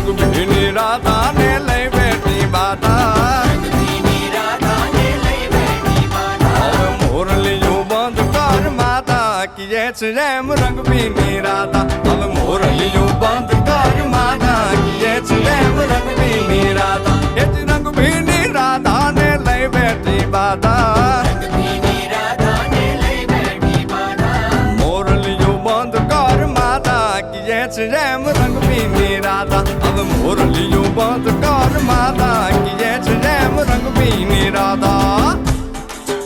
રંગ ભીની રાધા ને લઈ બેઠી બાધા મોરલિયું બંધ કર માતા કીએ છે એમ રંગ ભીની રાધા હવે મોરલિયું બંધ કર માતા કીએ છે એમ રંગ ભીની રાધા એ જ રંગ ભીની રાધા ને લઈ બેઠી બાધા મોરલિયું બંધ કર માતા કીએ છે એમ રંગ ભીની રાધા હવે મોરલિયું બંધ કર માતા કીએ છે એમ રંગ ભીની રાધા